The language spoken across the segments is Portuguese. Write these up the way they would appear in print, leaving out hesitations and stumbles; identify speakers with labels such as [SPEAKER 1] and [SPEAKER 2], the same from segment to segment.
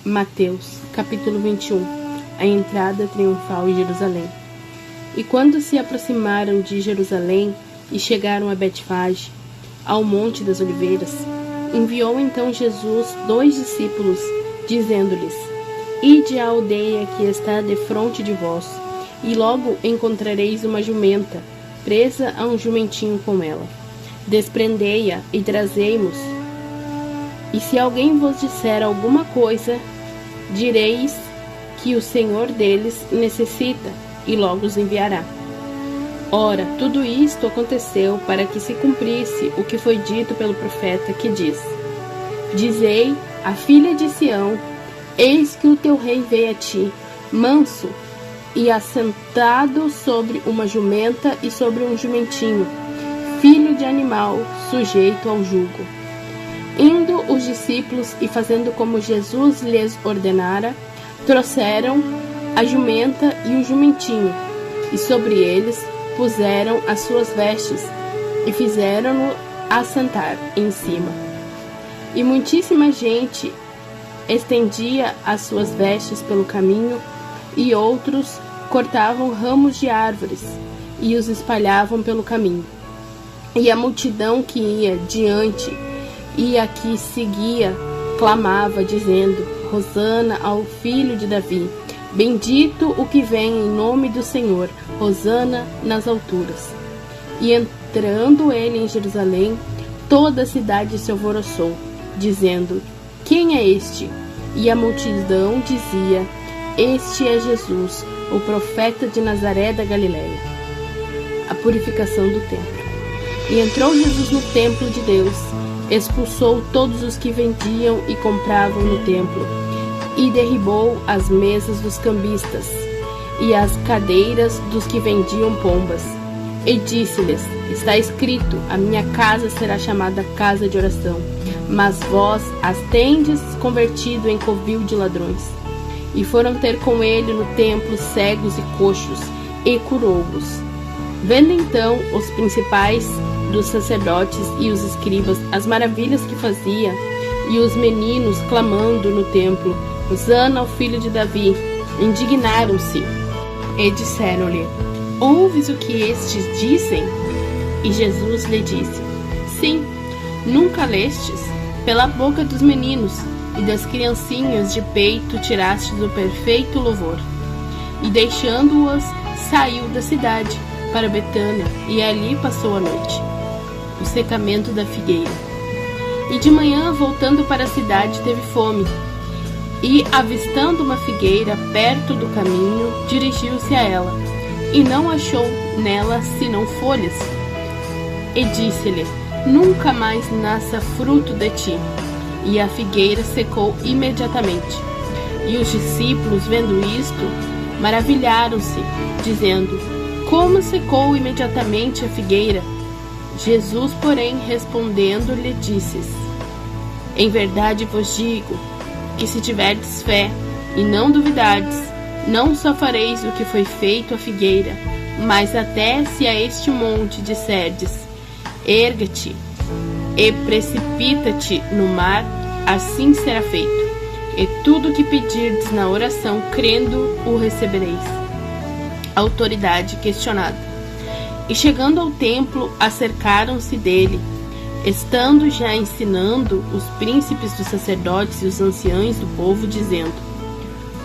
[SPEAKER 1] Mateus, capítulo 21. A entrada triunfal em Jerusalém. E quando se aproximaram de Jerusalém e chegaram a Betfage, ao Monte das Oliveiras, enviou então Jesus 2 discípulos, dizendo-lhes: Ide à aldeia que está defronte de vós, e logo encontrareis uma jumenta, presa a um jumentinho com ela. Desprendei-a e trazei-mos. E se alguém vos disser alguma coisa, direis que o Senhor deles necessita, e logo os enviará. Ora, tudo isto aconteceu para que se cumprisse o que foi dito pelo profeta, que diz: Dizei à filha de Sião: Eis que o teu rei veio a ti, manso e assentado sobre uma jumenta e sobre um jumentinho, filho de animal, sujeito ao jugo. Indo os discípulos e fazendo como Jesus lhes ordenara, trouxeram a jumenta e o jumentinho, e sobre eles puseram as suas vestes, e fizeram-no assentar em cima. E muitíssima gente estendia as suas vestes pelo caminho, e outros cortavam ramos de árvores, e os espalhavam pelo caminho. E a multidão que ia diante e a que seguia clamava, dizendo: Hosana ao filho de Davi. Bendito o que vem em nome do Senhor, Hosana nas alturas. E entrando ele em Jerusalém, toda a cidade se alvoroçou, dizendo: Quem é este? E a multidão dizia: Este é Jesus, o profeta de Nazaré da Galileia. A purificação do templo. E entrou Jesus no templo de Deus, expulsou todos os que vendiam e compravam no templo, e derribou as mesas dos cambistas e as cadeiras dos que vendiam pombas. E disse-lhes: Está escrito: A minha casa será chamada casa de oração, mas vós as tendes convertido em covil de ladrões. E foram ter com ele no templo cegos e coxos, e curou-os. Vendo então os principais dos sacerdotes e os escribas as maravilhas que fazia, e os meninos clamando no templo: Hosana ao filho de Davi, indignaram-se e disseram-lhe: Ouves o que estes dizem? E Jesus lhe disse: Sim, nunca lestes? Pela boca dos meninos e das criancinhas de peito tirastes o perfeito louvor. E deixando-os, saiu da cidade para Betânia, e ali passou a noite. O secamento da figueira. E de manhã, voltando para a cidade, teve fome. E, avistando uma figueira perto do caminho, dirigiu-se a ela, e não achou nela senão folhas. E disse-lhe: Nunca mais nasça fruto de ti. E a figueira secou imediatamente. E os discípulos, vendo isto, maravilharam-se, dizendo: Como secou imediatamente a figueira? Jesus, porém, respondendo-lhe, disse: Em verdade vos digo, que se tiverdes fé e não duvidardes, não só fareis o que foi feito à figueira, mas até se a este monte disserdes: Erga-te e precipita-te no mar, assim será feito. E tudo o que pedirdes na oração, crendo, o recebereis. Autoridade questionada. E chegando ao templo, acercaram-se dele, estando já ensinando os príncipes dos sacerdotes e os anciãos do povo, dizendo: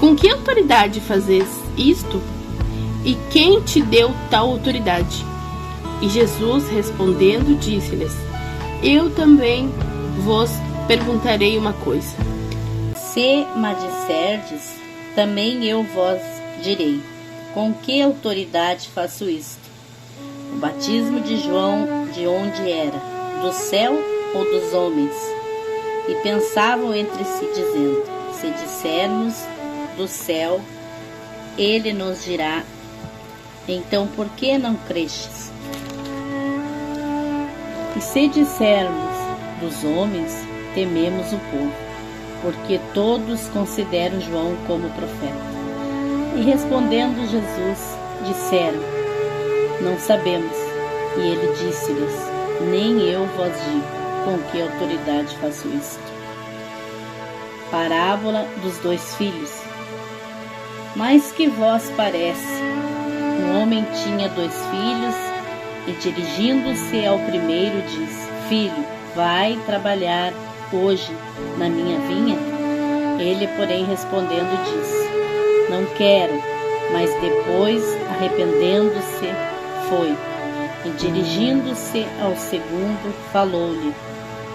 [SPEAKER 1] Com que autoridade fazes isto? E quem te deu tal autoridade? E Jesus, respondendo, disse-lhes: Eu também vos perguntarei uma coisa.
[SPEAKER 2] Se me disserdes, também eu vos direi: Com que autoridade faço isto? O batismo de João, de onde era? Do céu ou dos homens? E pensavam entre si, dizendo: Se dissermos do céu, ele nos dirá: Então por que não crestes? E se dissermos dos homens, tememos o povo, porque todos consideram João como profeta. E respondendo Jesus, disseram: Não sabemos. E ele disse-lhes: Nem eu vos digo com que autoridade faço isto. Parábola dos 2 filhos. Mas que vos parece? Um homem tinha 2 filhos e, dirigindo-se ao primeiro, disse: Filho, vai trabalhar hoje na minha vinha? Ele, porém, respondendo, disse: Não quero. Mas depois, arrependendo-se, foi. E, dirigindo-se ao segundo, falou-lhe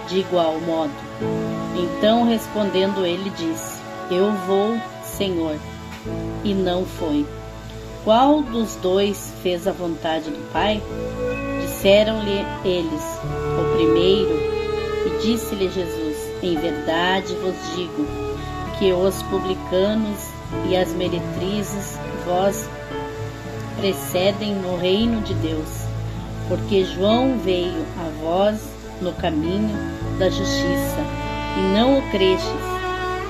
[SPEAKER 2] de igual modo. Então, respondendo ele, disse: Eu vou, Senhor. E não foi. Qual dos 2 fez a vontade do Pai? Disseram-lhe eles: O primeiro. E disse-lhe Jesus: Em verdade vos digo que os publicanos e as meretrizes vos precedem no reino de Deus, porque João veio a vós no caminho da justiça, e não o crestes,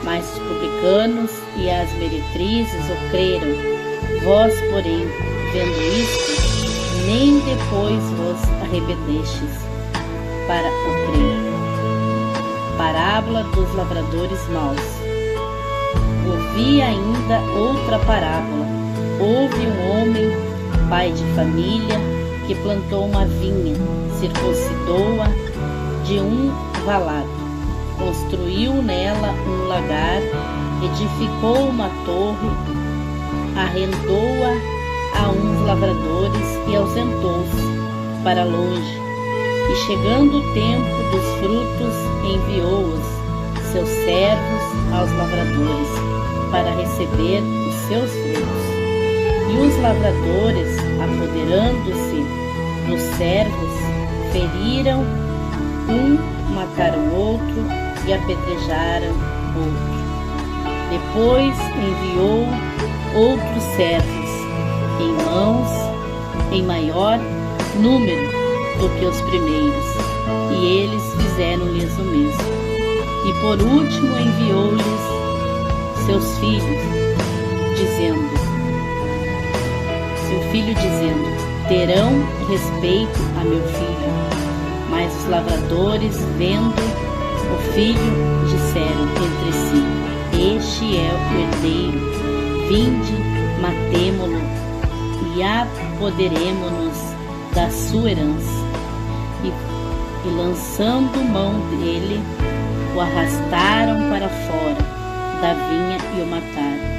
[SPEAKER 2] mas os publicanos e as meretrizes o creram. Vós, porém, vendo isto, nem depois vos arrependestes para o crer. Parábola dos lavradores maus. Ouvi ainda outra parábola. Houve um homem, pai de família, que plantou uma vinha, circuncidou-a de um valado, construiu nela um lagar, edificou uma torre, arrendou-a a uns lavradores e ausentou-se para longe. E chegando o tempo dos frutos, enviou-os, seus servos, aos lavradores, para receber os seus frutos. E os lavradores, apoderando-se dos servos, feriram um, mataram outro e apedrejaram outro. Depois enviou outros servos, em maior número do que os primeiros, e eles fizeram-lhes o mesmo. E por último enviou-lhes seus filhos, dizendo: terão respeito a meu filho. Mas os lavradores, vendo o filho, disseram entre si: Este é o herdeiro, vinde, matemo-lo e apoderemo-nos da sua herança. E lançando mão dele, o arrastaram para fora da vinha e o mataram.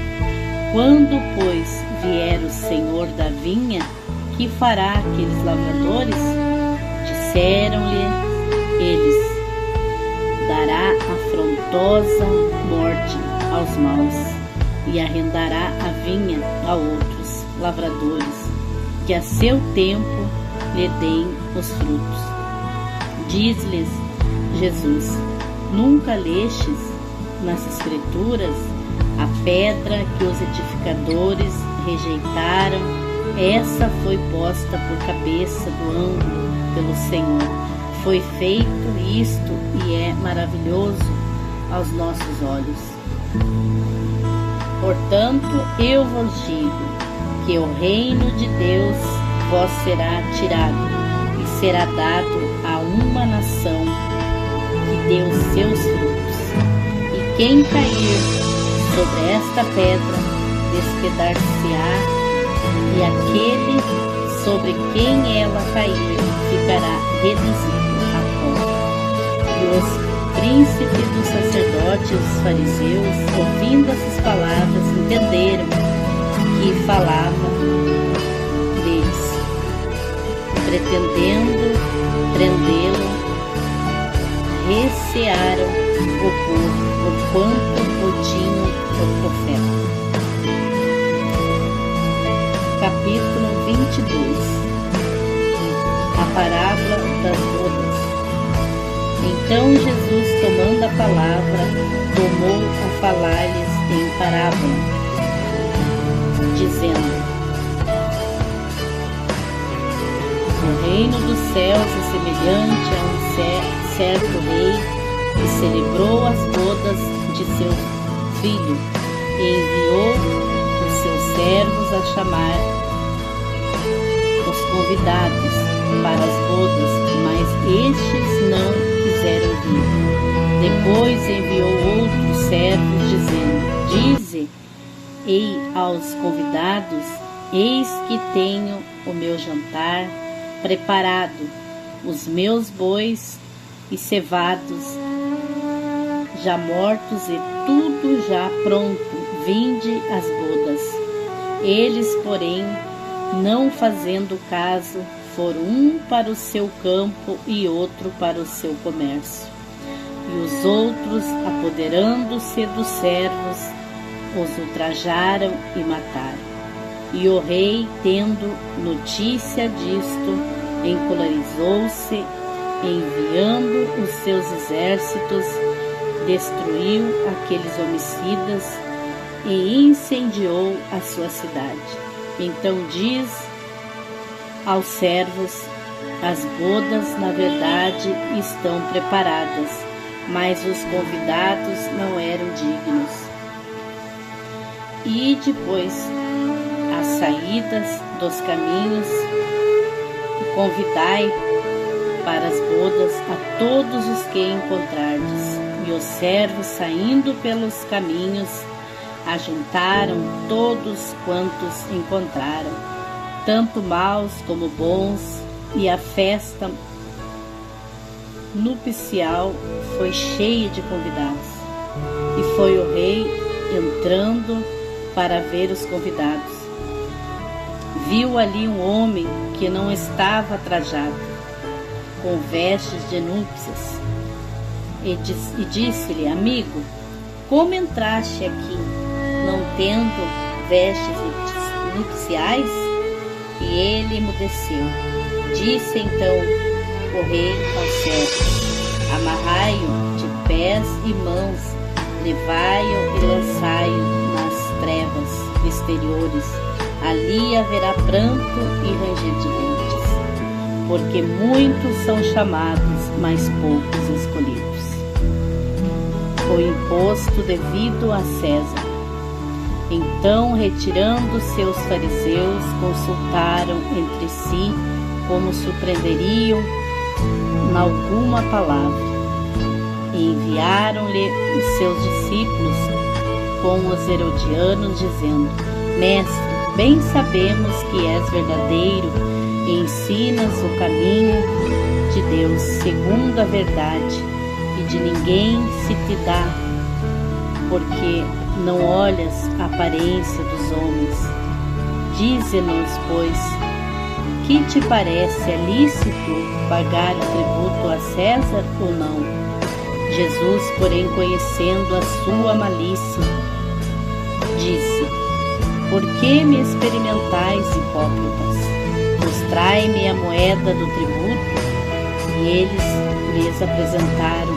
[SPEAKER 2] Quando, pois, vier o Senhor da vinha, que fará aqueles lavradores? Disseram-lhe eles: dará afrontosa morte aos maus e arrendará a vinha a outros lavradores, que a seu tempo lhe deem os frutos. Diz-lhes Jesus: nunca lestes nas Escrituras a pedra que os edificadores rejeitaram? Essa foi posta por cabeça do ângulo pelo Senhor. Foi feito isto e é maravilhoso aos nossos olhos. Portanto, eu vos digo que o reino de Deus vos será tirado e será dado a uma nação que deu seus frutos. E quem cair sobre esta pedra despedar-se-á, e aquele sobre quem ela cair ficará reduzido a pó. E os príncipes dos sacerdotes e os fariseus, ouvindo essas palavras, entenderam que falava deles, pretendendo prendê-lo, recearam o povo, porquanto o tinham o profeta. Capítulo 22. A parábola das bodas. Então Jesus, tomando a palavra, tomou a falar-lhes em parábola, dizendo: o reino dos céus é semelhante a um certo rei que celebrou as bodas de seu filho e enviou os seus servos a chamar os convidados para as bodas, mas estes não quiseram vir. Depois enviou outros servos, dizendo: Dize aos convidados: Eis que tenho o meu jantar preparado, os meus bois e cevados já mortos e tudo já pronto, vinde às bodas. Eles, porém, não fazendo caso, foram um para o seu campo e outro para o seu comércio. E os outros, apoderando-se dos servos, os ultrajaram e mataram. E o rei, tendo notícia disto, encolerizou-se, enviando os seus exércitos, destruiu aqueles homicidas e incendiou a sua cidade. Então diz aos servos: as bodas, na verdade, estão preparadas, mas os convidados não eram dignos. E depois as saídas dos caminhos, convidai para as bodas a todos os que encontrardes. E os servos, saindo pelos caminhos, ajuntaram todos quantos encontraram, tanto maus como bons, e a festa nupcial foi cheia de convidados. E foi o rei entrando para ver os convidados. Viu ali um homem que não estava trajado, com vestes de núpcias, e disse-lhe: Amigo, como entraste aqui, não tendo vestes nupciais? E ele emudeceu. Disse então o rei aos servos: Amarrai-o de pés e mãos, levai-o e lançai-o nas trevas exteriores. Ali haverá pranto e ranger de dentes, porque muitos são chamados, mas poucos escolhidos. O imposto devido a César. Então, retirando-se os fariseus, consultaram entre si como surpreenderiam na alguma palavra, e enviaram-lhe os seus discípulos com os herodianos, dizendo: Mestre, bem sabemos que és verdadeiro e ensinas o caminho de Deus segundo a verdade, e de ninguém se te dá, porque não olhas a aparência dos homens. Dize-nos, pois, que te parece, é lícito pagar o tributo a César ou não? Jesus, porém, conhecendo a sua malícia, disse: Por que me experimentais, hipócritas? Mostrai-me a moeda do tributo. E eles lhes apresentaram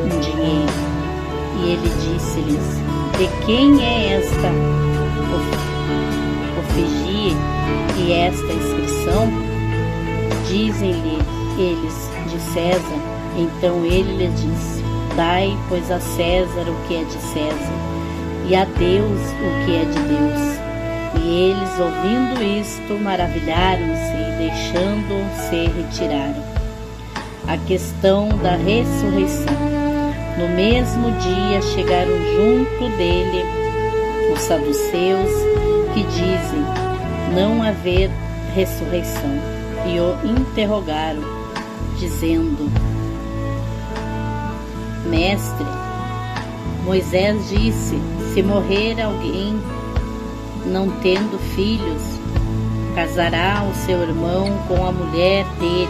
[SPEAKER 2] um dinheiro. E ele disse-lhes: De quem é esta ofigie e esta inscrição? Dizem-lhe eles: De César. Então ele lhes disse: Dai, pois, a César o que é de César, e a Deus o que é de Deus. E eles, ouvindo isto, maravilharam-se e, deixando-se, retiraram. A questão da ressurreição. No mesmo dia chegaram junto dele os saduceus, que dizem não haver ressurreição, e o interrogaram, dizendo: Mestre, Moisés disse: se morrer alguém não tendo filhos, casará o seu irmão com a mulher dele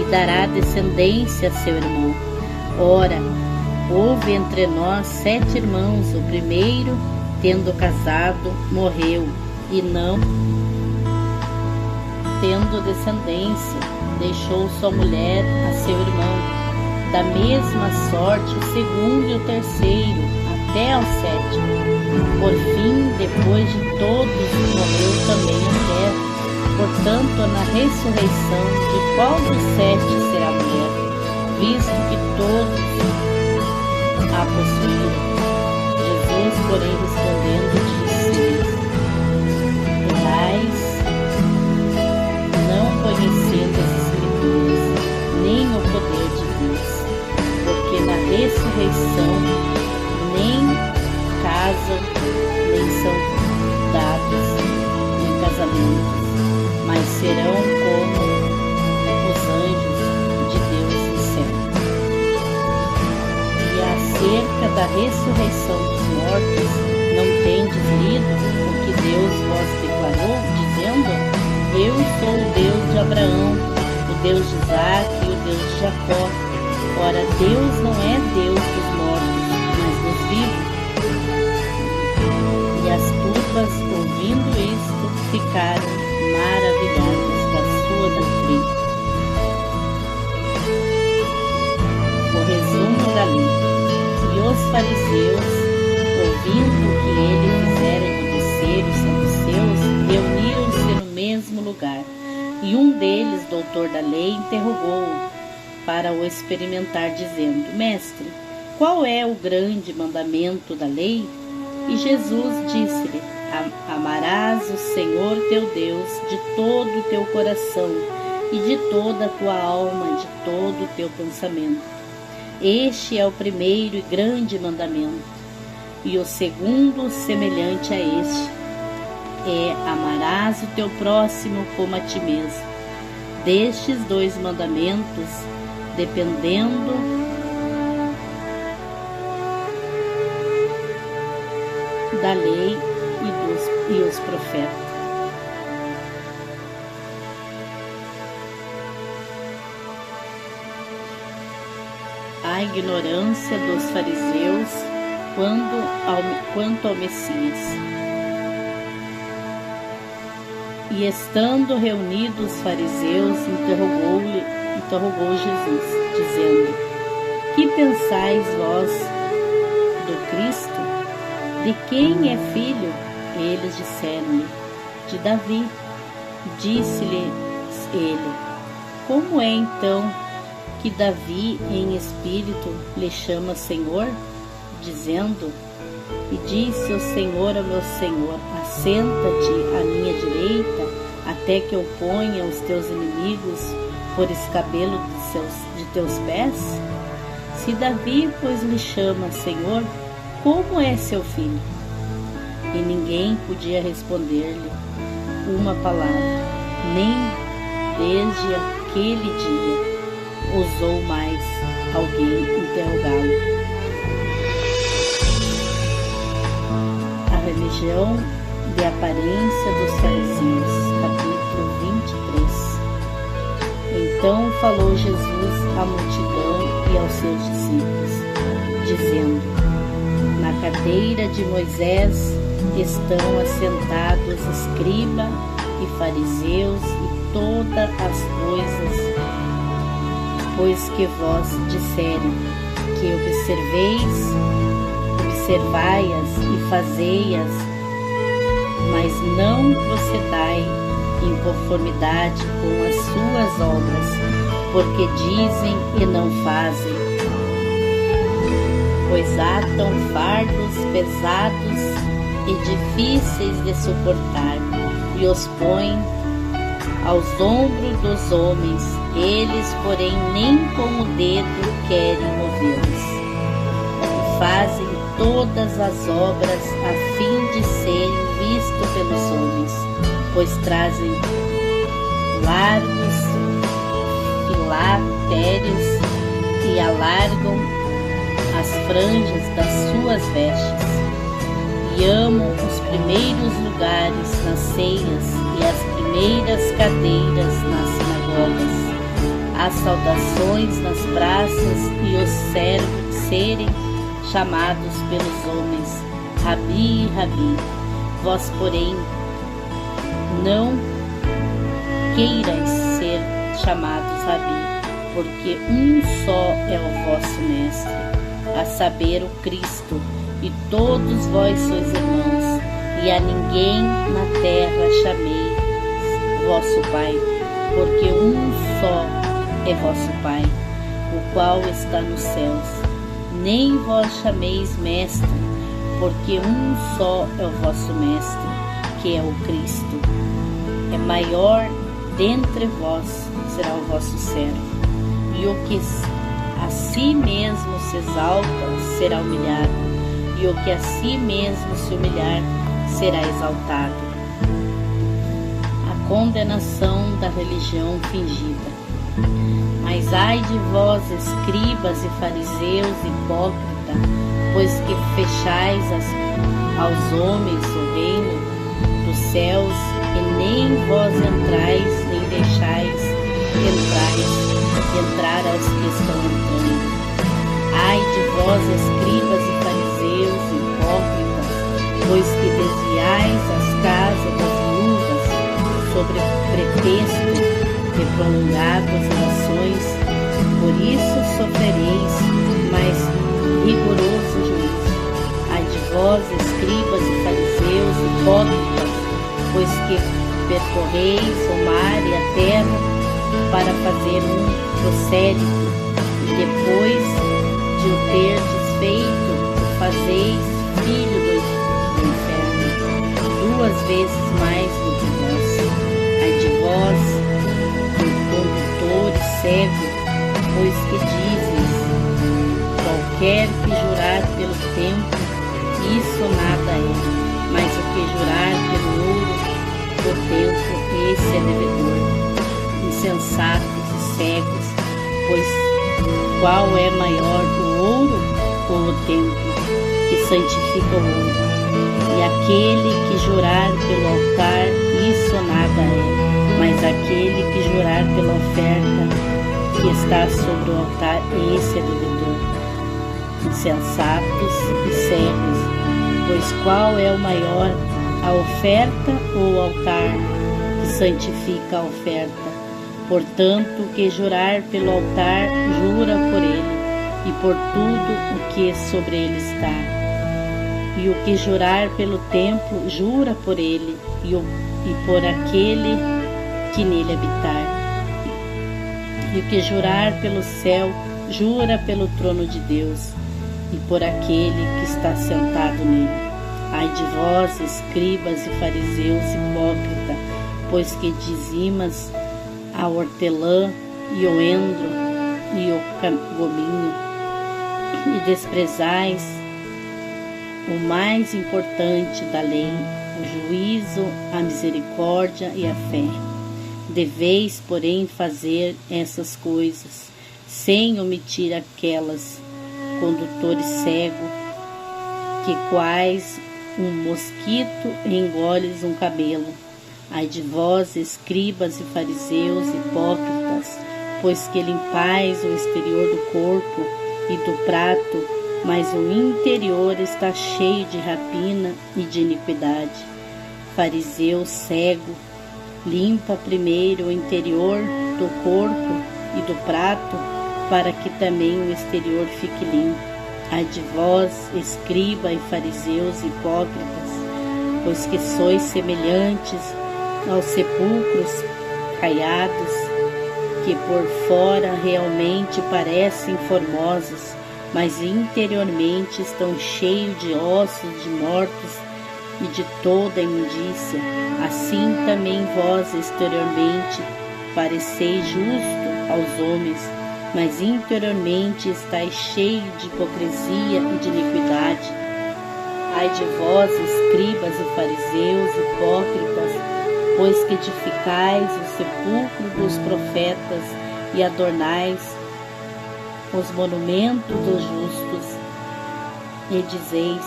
[SPEAKER 2] e dará descendência a seu irmão. Ora, houve entre nós 7 irmãos. O primeiro, tendo casado, morreu, e não tendo descendência, deixou sua mulher a seu irmão. Da mesma sorte o segundo e o terceiro, até ao 7º. Por fim, depois de todos, morreu também a mulher. Portanto, na ressurreição, de qual dos 7 será a mulher, visto que todos a possuíram? Jesus, porém, respondendo, disse-lhes: Errais, não conhecendo serão como os anjos de Deus no céu. E acerca da ressurreição dos mortos, não tendes lido o que Deus vos declarou, dizendo: Eu sou o Deus de Abraão, o Deus de Isaque e o Deus de Jacó. Ora, Deus não é Deus dos mortos, mas dos vivos. E as turmas, ouvindo isto, ficaram maravilhadas da sua doutrina. O resumo da lei. E os fariseus, ouvindo o que ele fizera enmudecer os saduceus, reuniram-se no mesmo lugar. E um deles, doutor da lei, interrogou-o para o experimentar, dizendo: Mestre, qual é o grande mandamento da lei? E Jesus disse-lhe: Amarás o Senhor teu Deus de todo o teu coração e de toda a tua alma e de todo o teu pensamento. Este é o primeiro e grande mandamento. E o segundo, semelhante a este, é: amarás o teu próximo como a ti mesmo. Destes dois mandamentos, dependendo da lei e os profetas. A ignorância dos fariseus quanto ao Messias. E estando reunidos os fariseus, interrogou Jesus, dizendo: Que pensais vós do Cristo? De quem é filho? Eles disseram-lhe: De Davi. Disse-lhes ele: Como é então que Davi em espírito lhe chama Senhor, dizendo: E disse o Senhor ao meu Senhor: Assenta-te à minha direita, até que eu ponha os teus inimigos por escabelo de teus pés? Se Davi, pois, lhe chama Senhor, como é seu filho? E ninguém podia responder-lhe uma palavra, nem desde aquele dia ousou mais alguém interrogá-lo. A religião de aparência dos fariseus, capítulo 23. Então falou Jesus à multidão e aos seus discípulos, dizendo: Na cadeira de Moisés estão assentados escriba e fariseus e todas as coisas, pois que vós disserem que observai-as e fazei-as, mas não procedai em conformidade com as suas obras, porque dizem e não fazem. Pois atam fardos pesados e difíceis de suportar, e os põem aos ombros dos homens, eles, porém, nem com o dedo querem movê-los. E fazem todas as obras a fim de serem vistos pelos homens, pois trazem largos filactérios e alargam as franjas das suas vestes, e amam os primeiros lugares nas ceias e as primeiras cadeiras nas sinagogas, as saudações nas praças e os serem chamados pelos homens Rabi, Rabi. Vós, porém, não queirais ser chamados Rabi, porque um só é o vosso mestre, a saber, o Cristo, e todos vós sois irmãos, e a ninguém na terra chameis vosso Pai, porque um só é vosso Pai, o qual está nos céus. Nem vós chameis mestre, porque um só é o vosso mestre, que é o Cristo. É maior dentre vós será o vosso servo, e o que a si mesmo se exalta será humilhado, e o que a si mesmo se humilhar será exaltado. A condenação da religião fingida. Mas ai de vós, escribas e fariseus hipócritas, pois que fechais aos homens o reino dos céus, e nem vós entrais, nem deixais entrar aos que estão entrando. Ai de vós, escribas e fariseus hipócritas, pois que desviais as casas das viúvas sobre pretexto de prolongadas orações, por isso sofrereis mais rigoroso juízo. Ai de vós, escribas e fariseus hipócritas, pois que percorreis o mar e a terra para fazer um prosélito, e depois de o terdes feito, o fazeis filho do inferno, 2 vezes mais do que vós. Ai de vós, condutores cegos, pois que dizes: qualquer que jurar pelo templo, isso nada é, mas o que jurar pelo ouro do templo, esse é devedor. Insensatos e cegos, pois qual é maior, o ouro ou o templo que santifica o ouro? E aquele que jurar pelo altar, isso nada é, mas aquele que jurar pela oferta que está sobre o altar, esse é devedor. Insensatos e cegos, pois qual é o maior, a oferta ou o altar que santifica a oferta? Portanto, que jurar pelo altar, jura por ele, e por tudo o que sobre ele está. E o que jurar pelo templo, jura por ele, e por aquele que nele habitar. E o que jurar pelo céu, jura pelo trono de Deus, e por aquele que está sentado nele. Ai de vós, escribas e fariseus hipócritas, pois que dizimas a hortelã e o endro e o gominho, e desprezais o mais importante da lei, o juízo, a misericórdia e a fé. Deveis, porém, fazer essas coisas, sem omitir aquelas, condutores cegos, que quais um mosquito engoles um cabelo. Ai de vós, escribas e fariseus hipócritas, pois que limpais o exterior do corpo e do prato, mas o interior está cheio de rapina e de iniquidade. Fariseu cego, limpa primeiro o interior do corpo e do prato, para que também o exterior fique limpo. Ai de vós, escriba e fariseus hipócritas, pois que sois semelhantes aos sepulcros caiados, que por fora realmente parecem formosos, mas interiormente estão cheios de ossos de mortos e de toda imundícia. Assim também vós exteriormente pareceis justo aos homens, mas interiormente estáis cheios de hipocrisia e de iniquidade. Ai de vós, escribas e fariseus hipócritas, pois que edificais o sepulcro dos profetas e adornais os monumentos dos justos, e dizeis: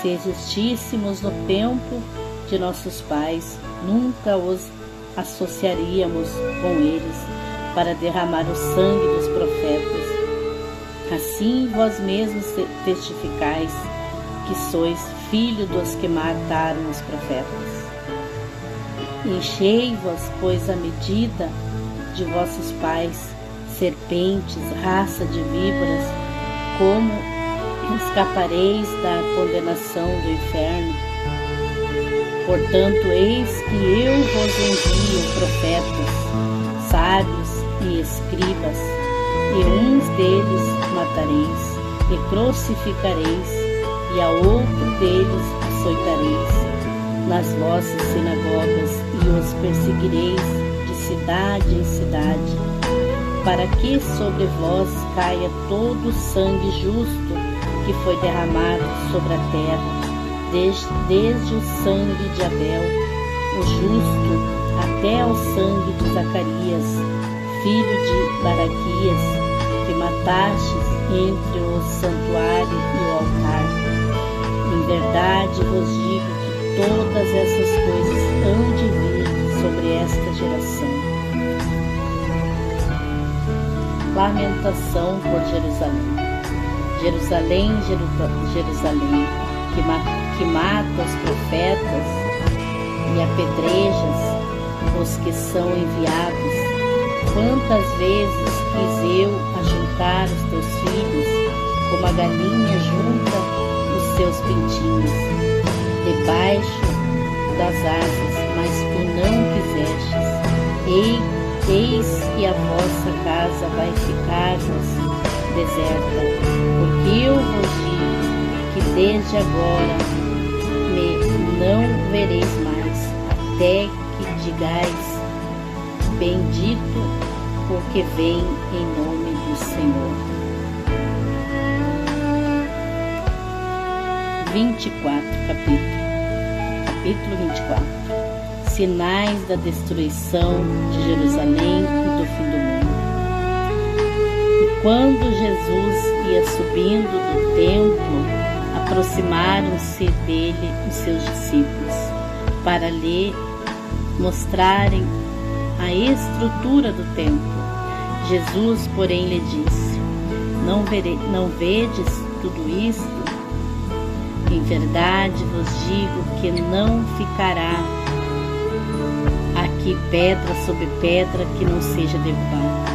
[SPEAKER 2] se existíssemos no tempo de nossos pais, nunca os associaríamos com eles para derramar o sangue dos profetas. Assim vós mesmos testificais que sois filho dos que mataram os profetas. Enchei-vos, pois, a medida de vossos pais, serpentes, raça de víboras, como escapareis da condenação do inferno? Portanto, eis que eu vos envio profetas, sábios e escribas, e uns deles matareis, e crucificareis, e a outro deles açoitareis nas vossas sinagogas, e os perseguireis de cidade em cidade, para que sobre vós caia todo o sangue justo que foi derramado sobre a terra, desde o sangue de Abel, o justo, até ao sangue de Zacarias, filho de Baraquias, que matastes entre o santuário e o altar. Em verdade vos digo que todas essas coisas hão de vir sobre esta geração. Lamentação por Jerusalém. Jerusalém, Jerusalém, que mata os profetas e apedrejas os que são enviados. Quantas vezes quis eu ajuntar os teus filhos, como a galinha junta os seus pintinhos, debaixo das asas, mas tu não quisestes. Eis que a vossa casa vai ficar-vos deserta, porque eu vos digo que desde agora me não vereis mais, até que digais: bendito o que vem em nome do Senhor. 24, capítulo 24. Sinais da destruição de Jerusalém e do fim do mundo. E quando Jesus ia subindo do templo, aproximaram-se dele os seus discípulos, para lhe mostrarem a estrutura do templo. Jesus, porém, lhe disse: não vedes tudo isto? Em verdade vos digo que não ficará aqui pedra sobre pedra que não seja derrubada.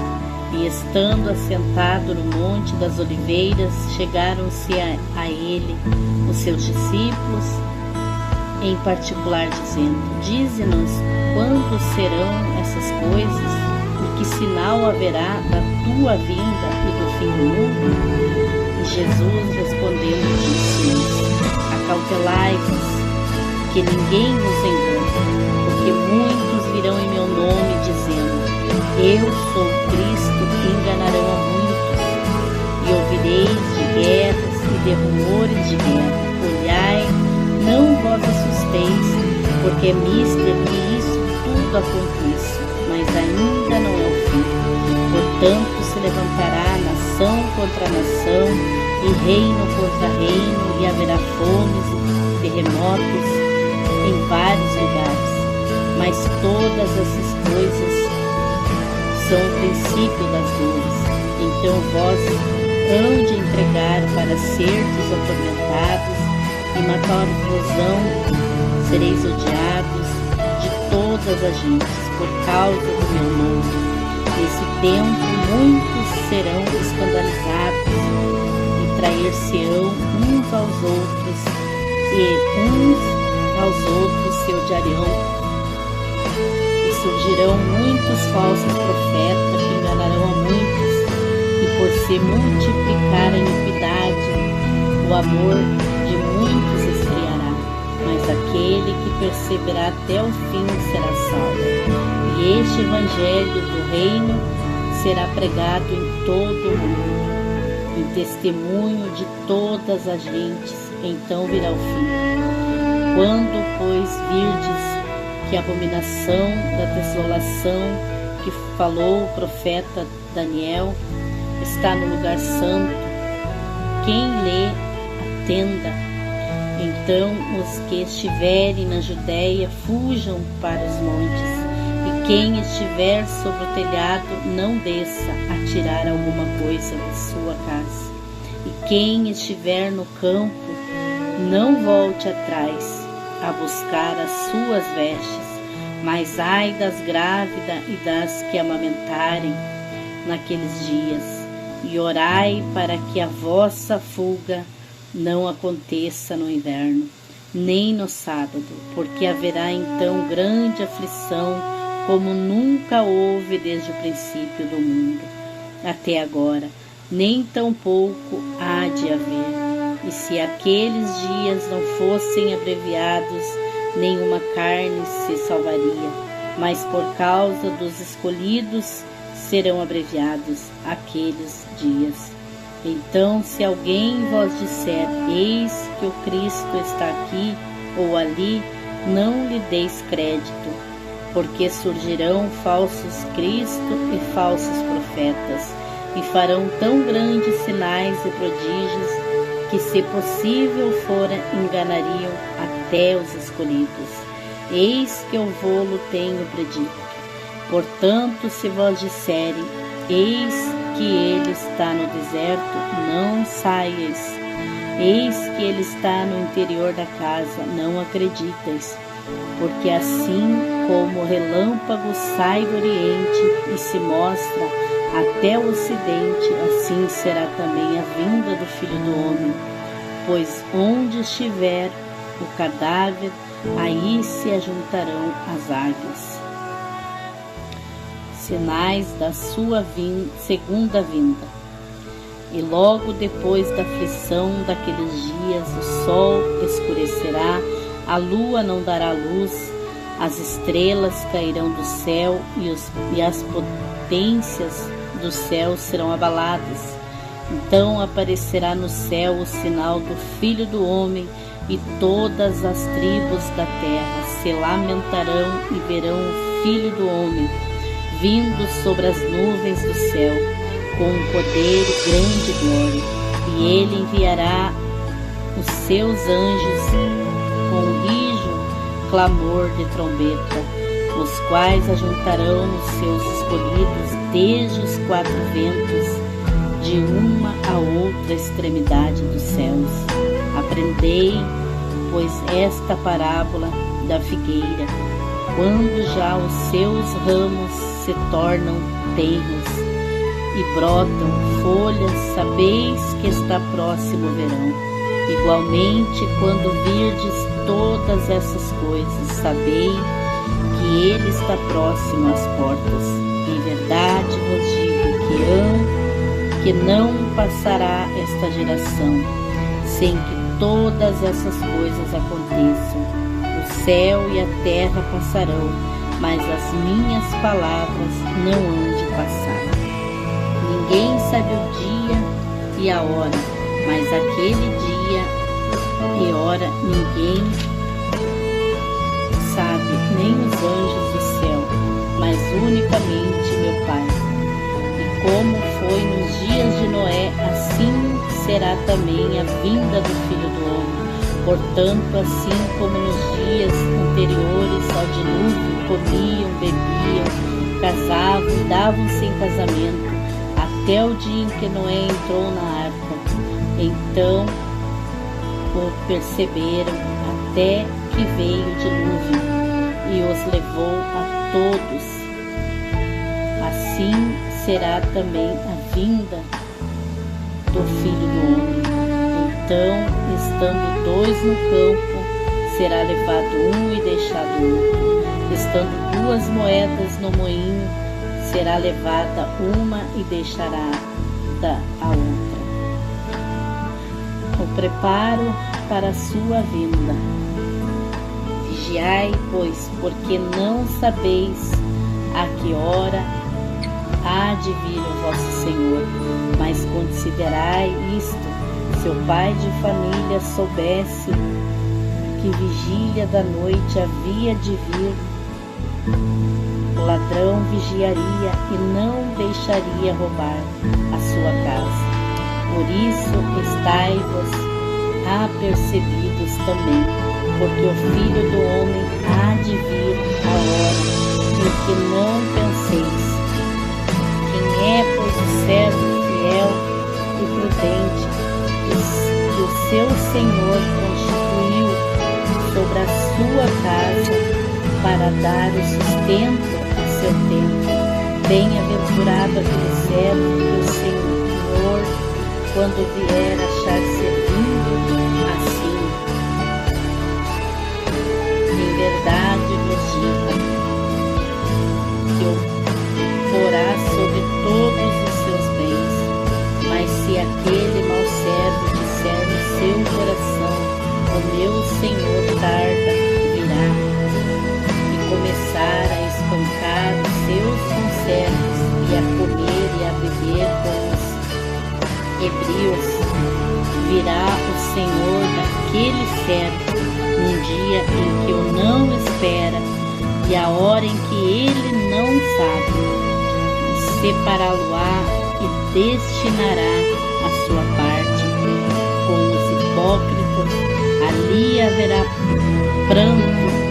[SPEAKER 2] E estando assentado no Monte das Oliveiras, chegaram-se a ele os seus discípulos, em particular dizendo: dize-nos quando serão essas coisas, e que sinal haverá da tua vinda e do fim do mundo? E Jesus respondendo disse-lhes: acautelai-vos, que ninguém vos engane, porque muitos virão em meu nome dizendo: eu sou Cristo, e enganarão a muitos. E ouvireis de guerras e de rumores de guerra. Olhai, não vos assusteis, porque é mister que isso tudo aconteça, mas ainda não é o fim. Portanto se levantará nação contra nação, e reino contra reino, e haverá fomes e terremotos em vários lugares. Mas todas essas coisas são o princípio das dores. Então vós hão de entregar para serdes atormentados, e matar-vos-ão, sereis odiados de todas as gentes, por causa do meu nome. Nesse tempo muitos serão escandalizados, e trair-se-ão uns aos outros, e uns aos outros se odiarão. Surgirão muitos falsos profetas que enganarão a muitos, e por se multiplicar a iniquidade, o amor de muitos esfriará, mas aquele que perseverar até o fim será salvo. E este evangelho do reino será pregado em todo o mundo, em testemunho de todas as gentes, então virá o fim. Quando, pois, virdes que a abominação da desolação que falou o profeta Daniel está no lugar santo, quem lê, atenda. Então os que estiverem na Judéia fujam para os montes, e quem estiver sobre o telhado não desça a tirar alguma coisa de sua casa, e quem estiver no campo não volte atrás a buscar as suas vestes, mas ai das grávidas e das que amamentarem naqueles dias, e orai para que a vossa fuga não aconteça no inverno, nem no sábado, porque haverá então grande aflição, como nunca houve desde o princípio do mundo até agora, nem tampouco há de haver. E se aqueles dias não fossem abreviados, nenhuma carne se salvaria, mas por causa dos escolhidos serão abreviados aqueles dias. Então, se alguém vos disser: eis que o Cristo está aqui ou ali, não lhe deis crédito, porque surgirão falsos Cristo e falsos profetas, e farão tão grandes sinais e prodígios que, se possível fora, enganariam até os escolhidos. Eis que eu vou-lo tenho predito. Portanto, se vós disserem, eis que ele está no deserto, não saias. Eis que ele está no interior da casa, não acreditais. Porque assim como o relâmpago sai do oriente e se mostra até o ocidente, assim será também a vinda do Filho do Homem. Pois onde estiver o cadáver, aí se ajuntarão as águias. Sinais da sua segunda vinda. E logo depois da aflição daqueles dias, o sol escurecerá, a lua não dará luz, as estrelas cairão do céu e as potências do céu serão abaladas. Então aparecerá no céu o sinal do Filho do Homem, e todas as tribos da terra se lamentarão e verão o Filho do Homem vindo sobre as nuvens do céu, com um poder e grande glória. E ele enviará os seus anjos com um rijo clamor de trombeta, os quais ajuntarão os seus escolhidos desde os quatro ventos, de uma a outra extremidade dos céus. Aprendei, pois, esta parábola da figueira. Quando já os seus ramos se tornam tenros e brotam folhas, sabeis que está próximo o verão. Igualmente, quando virdes todas essas coisas, sabei que ele está próximo às portas. Em verdade vos digo que não passará esta geração sem que todas essas coisas aconteçam. O céu e a terra passarão, mas as minhas palavras não hão de passar. Ninguém sabe o dia e a hora, mas aquele dia e hora ninguém sabe, nem os anjos do céu, mas unicamente meu Pai. E como foi nos dias de Noé, assim será também a vinda do Filho do Homem. Portanto, assim como nos dias anteriores ao dilúvio, comiam, bebiam, casavam e davam-se em casamento, até o dia em que Noé entrou na arca. Então o perceberam, até que veio o dilúvio e os levou a todos. Assim será também a vinda do Filho do Homem. Então, estando dois no campo, será levado um e deixado outro. Estando duas moedas no moinho, será levada uma e deixará a outra. O preparo para a sua vinda. Vigiai, pois, porque não sabeis a que hora há de vir o vosso Senhor, mas considerai isto: se o pai de família soubesse que vigília da noite havia de vir, o ladrão vigiaria e não deixaria roubar a sua casa. Por isso estai-vos apercebidos também, porque o Filho do Homem há de vir a hora em que não penseis. Quem é, pois, o servo fiel e prudente que o seu Senhor constituiu sobre a sua casa para dar o sustento a seu tempo? Bem-aventurado aquele servo que o Senhor, quando vier, achar servindo assim. Em verdade vos digo que porá sobre todos os seus bens. Mas se aquele mau servo disser no seu coração: o meu Senhor tarda, virá, e começar a espancar os seus conservos e a comer e a beber com os ebrios, virá o Senhor daquele servo num dia em que o não espera, e a hora em que ele não sabe, e separá-lo-á e destinará a sua parte. Com os hipócritas ali haverá pranto